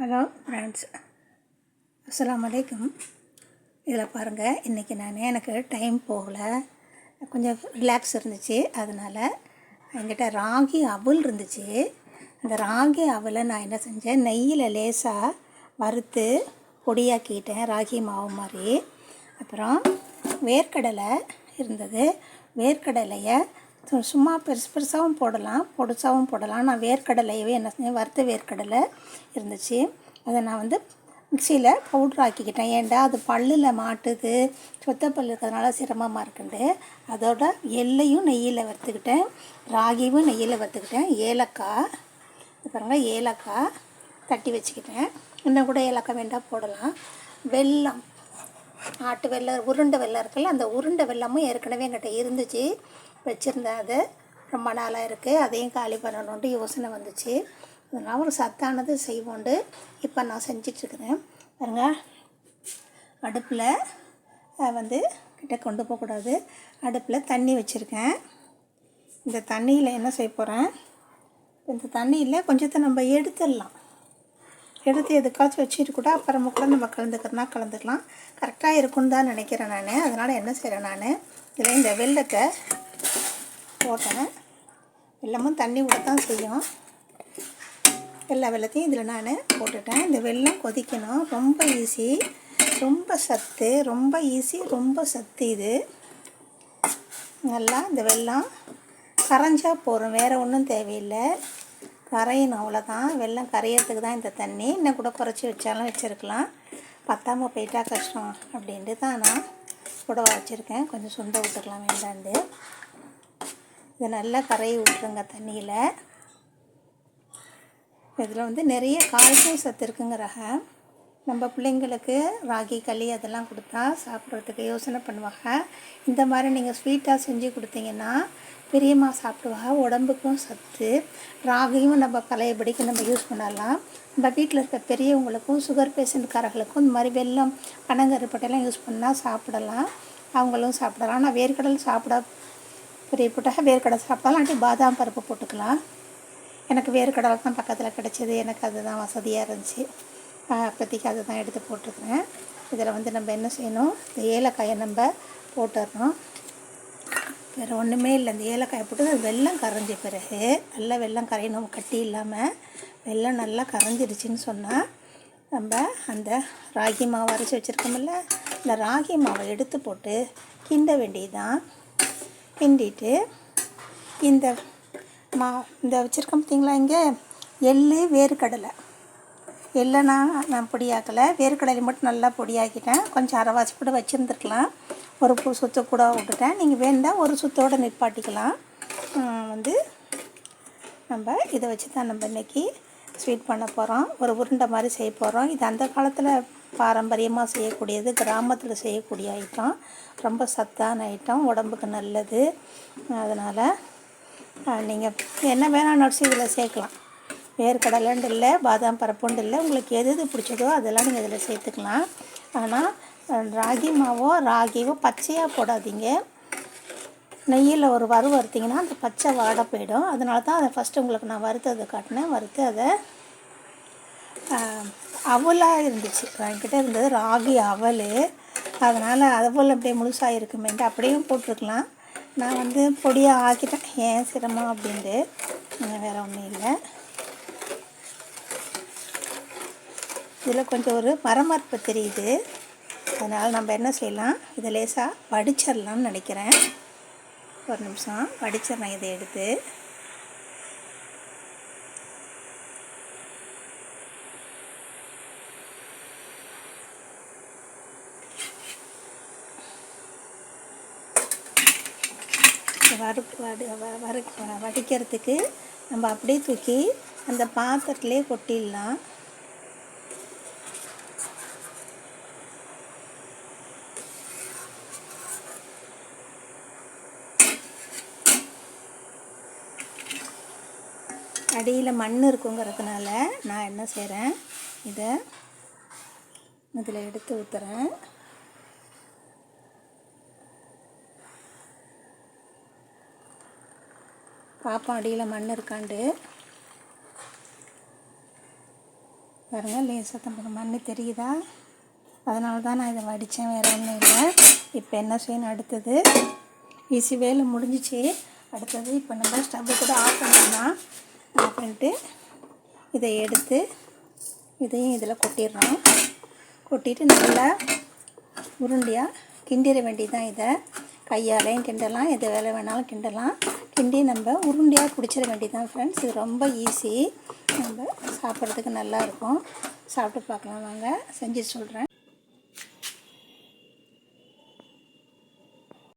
Hello friends, அஸ்ஸலாமு அலைக்கும். இதில் பாருங்கள், இன்றைக்கி எனக்கு டைம் போகலை, கொஞ்சம் ரிலாக்ஸ் இருந்துச்சு. அதனால் என்கிட்ட ராகி அவல் இருந்துச்சு. அந்த ராகி அவலை நான் என்ன செஞ்சேன், நெய்யில் லேசாக வறுத்து பொடியாக்கிட்டேன், ராகி மாவு மாதிரி. அப்புறம் வேர்க்கடலை இருந்தது. வேர்க்கடலையை சும்மா பெருசு பெருசாகவும் போடலாம், பொடுசாகவும் போடலாம். நான் வேர்க்கடலையவே என்ன செஞ்சேன், வறுத்த வேர்க்கடலை இருந்துச்சு. அதை நான் மிக்சியில் பவுட்ரு ஆக்கிக்கிட்டேன். ஏன்டா அது பல்லில் மாட்டுது, சொத்த பல் இருக்கிறதுனால சிரமமாக இருக்குண்டு. அதோட எள்ளையும் நெய்யில் வறுத்துக்கிட்டேன், ராகியும் நெய்யில் வறுத்துக்கிட்டேன். ஏலக்காய் பாருங்கள், ஏலக்காய் தட்டி வச்சுக்கிட்டேன். இன்னும் கூட ஏலக்காய் வேண்டாம் போடலாம். வெல்லம், ஆட்டு வெல்லம், உருண்டை வெல்லம் இருக்குல்ல, அந்த உருண்டை வெல்லமும் ஏற்கனவே என்கிட்ட இருந்துச்சு, வச்சுருந்தேன். அது ரொம்ப நாளாக இருக்குது, அதையும் காலி பண்ணணுன்ட்டு யோசனை வந்துச்சு. அதனால் ஒரு சத்தானது செய்வோண்டு இப்போ நான் செஞ்சிட்ருக்கிறேன். பாருங்க, அடுப்பில் கிட்ட கொண்டு போகக்கூடாது. அடுப்பில் தண்ணி வச்சுருக்கேன். இந்த தண்ணியில் என்ன செய்ய போகிறேன், இந்த தண்ணியில் கொஞ்சத்தை நம்ம எடுத்துடலாம். எடுத்து எதுக்காச்சும் வச்சுட்டு கூட அப்புறமா கூட நம்ம கலந்துக்கலாம். கரெக்டாக இருக்குன்னு தான் நினைக்கிறேன் நான். அதனால் என்ன செய்கிறேன், நான் இதில் இந்த வெல்லத்தை போட்டேன். வெல்லமும் தண்ணி கூட தான் செய்யும். எல்லா வெல்லத்தையும் இதில் நான் போட்டுட்டேன். இந்த வெல்லம் கொதிக்கணும். ரொம்ப ஈஸி, ரொம்ப சத்து, ரொம்ப ஈஸி, ரொம்ப சத்து. இது நல்லா இந்த வெல்லம் கரைஞ்சா போகிறோம், வேறு ஒன்றும் தேவையில்லை. கரையணும், அவ்வளோதான். வெல்லம் கரையிறதுக்கு தான் இந்த தண்ணி. இன்னும் கூட குறைச்சி வச்சாலும் வச்சுருக்கலாம், பத்தாமல் போயிட்டா கஷ்டம் அப்படின்ட்டு தான் நான் புடவை வச்சுருக்கேன். கொஞ்சம் சுண்டை விட்டுக்கலாம் வேண்டாண்டு. இதை நல்லா கரையை விட்டுருங்க தண்ணியில். இதில் நிறைய கால்சியம் சத்து இருக்குங்கிறாங்க. நம்ம பிள்ளைங்களுக்கு ராகி களி அதெல்லாம் கொடுத்தா சாப்பிட்றதுக்கு யோசனை பண்ணுவாங்க. இந்த மாதிரி நீங்கள் ஸ்வீட்டாக செஞ்சு கொடுத்தீங்கன்னா பிரியமாக சாப்பிடுவாங்க. உடம்புக்கும் சத்து. ராகியும் நம்ம பழையபடிக்கு நம்ம யூஸ் பண்ணலாம். நம்ம வீட்டில் இருக்க பெரியவங்களுக்கும் சுகர் பேஷண்ட்காரர்களுக்கும் இந்த மாதிரி வெல்லம், பனங்கருப்பட்டையெல்லாம் யூஸ் பண்ணால் சாப்பிடலாம், அவங்களும் சாப்பிடலாம். ஆனால் வேர்க்கடலை சாப்பிட பிரியப்பட்டாக வேர்க்கடலை சாப்பிட்டாலும் இல்லாட்டி பாதாம் பருப்பு போட்டுக்கலாம். எனக்கு வேர்க்கடலை தான் பக்கத்தில் கிடச்சிது, எனக்கு அதுதான் வசதியாக இருந்துச்சு. அப்போதைக்கு அதை தான் எடுத்து போட்டிருக்கிறேன். இதில் நம்ம என்ன செய்யணும், இந்த ஏலக்காயை நம்ம போட்டுடணும். வேறு ஒன்றுமே இல்லை. இந்த ஏலக்காயை போட்டு வெல்லம் கரைஞ்ச பிறகு நல்லா வெல்லம் கரையணும், கட்டி இல்லாமல். வெல்லம் நல்லா கரைஞ்சிருச்சின்னு சொன்னால் நம்ம அந்த ராகி மாவு அரைச்சி வச்சுருக்கோமில்ல, இந்த ராகி மாவை எடுத்து போட்டு கிண்ட வேண்டியதுதான். கிண்டிட்டு இந்த வச்சுருக்கோம் பார்த்திங்களா, இங்கே எள்ளு, வேர்க்கடலை. எள்ளை நான் பொடியாக்கலை, வேர்க்கடலை மட்டும் நல்லா பொடியாக்கிட்டேன். கொஞ்சம் அரைவாசி கூட வச்சுருந்துருக்கலாம், ஒரு சுத்து கூட விட்டுட்டேன். நீங்கள் வேண்டாம் ஒரு சுத்தோடு நிப்பாட்டிக்கலாம். நம்ம இதை வச்சு தான் நம்ம இன்றைக்கி ஸ்வீட் பண்ண போகிறோம். ஒரு உருண்டை மாதிரி செய்ய போகிறோம். இது அந்த காலத்தில் பாரம்பரியமாக செய்யக்கூடியது, கிராமத்தில் செய்யக்கூடிய ஐட்டம். ரொம்ப சத்தான ஐட்டம், உடம்புக்கு நல்லது. அதனால் நீங்கள் என்ன வேணால் நட்ஸ் இதில் சேர்க்கலாம். வேர்க்கடலைன்னு இல்லை, பாதாம் பருப்புண்டு இல்லை, உங்களுக்கு எது பிடிச்சதோ அதெல்லாம் நீங்கள் இதில் சேர்த்துக்கலாம். ஆனால் ராகியோ பச்சையாக போடாதீங்க. நெய்யில் ஒரு வறுத்தீங்கன்னா அந்த பச்சை வாடை போயிடும். அதனால தான் அதை ஃபஸ்ட்டு உங்களுக்கு நான் வறுத்ததை காட்டினேன். வறுத்து அதை அவலாக இருந்துச்சு என்கிட்ட இருந்தது, ராகி அவல். அதனால் அவல் அப்படியே முழுசாக இருக்குமேன்ட்டு அப்படியும் போட்டிருக்கலாம். நான் பொடியாக ஆக்கிட்டேன், ஏன் சிரமம் அப்படின்ட்டு. வேறு ஒன்றும் இல்லை. இதில் கொஞ்சம் ஒரு மரமரப்பு தெரியுது. அதனால் நம்ம என்ன செய்யலாம், இதை லேசாக வடிச்சிடலாம்னு நினைக்கிறேன். ஒரு நிமிஷம் வடிச்சிடலாம் இதை எடுத்து. வடிக்கிறதுக்கு நம்ம அப்படியே தூக்கி அந்த பாத்திரத்திலே கொட்டிடலாம். அடியில் மண் இருக்குங்கிறதுனால நான் என்ன செய்கிறேன், இதை இதில் எடுத்து ஊற்றுறேன். பார்ப்போம் அடியில் மண் இருக்காண்டு. பாருங்கள் லேசாக தம்புற மண்ணு தெரியுதா? அதனால தான் நான் இதை வடித்தேன், வேறு ஒன்றும் இல்லை. இப்போ என்ன செய்யணும், அடுத்தது ஈஸி வேலை முடிஞ்சிச்சு. அடுத்தது இப்போ நம்ம ஸ்டவ்வை கூட ஆஃப் பண்ணிடலாம். ஆஃப் பண்ணிட்டு இதை எடுத்து இதையும் இதில் கொட்டிடுறோம். கொட்டிட்டு நல்லா உருண்டையாக கிண்டிட வேண்டியதுதான். இதை கையாலையும் கிண்டலாம், எது வேலை வேணாலும் கிண்டலாம். கிண்டி நம்ம உருண்டையாக பிடிச்சிட வேண்டியதுதான் ஃப்ரெண்ட்ஸ். இது ரொம்ப ஈஸி, நம்ம சாப்பிட்றதுக்கு நல்லாயிருக்கும். சாப்பிட்டு பார்க்கலாம் வாங்க, செஞ்சு சொல்கிறேன்.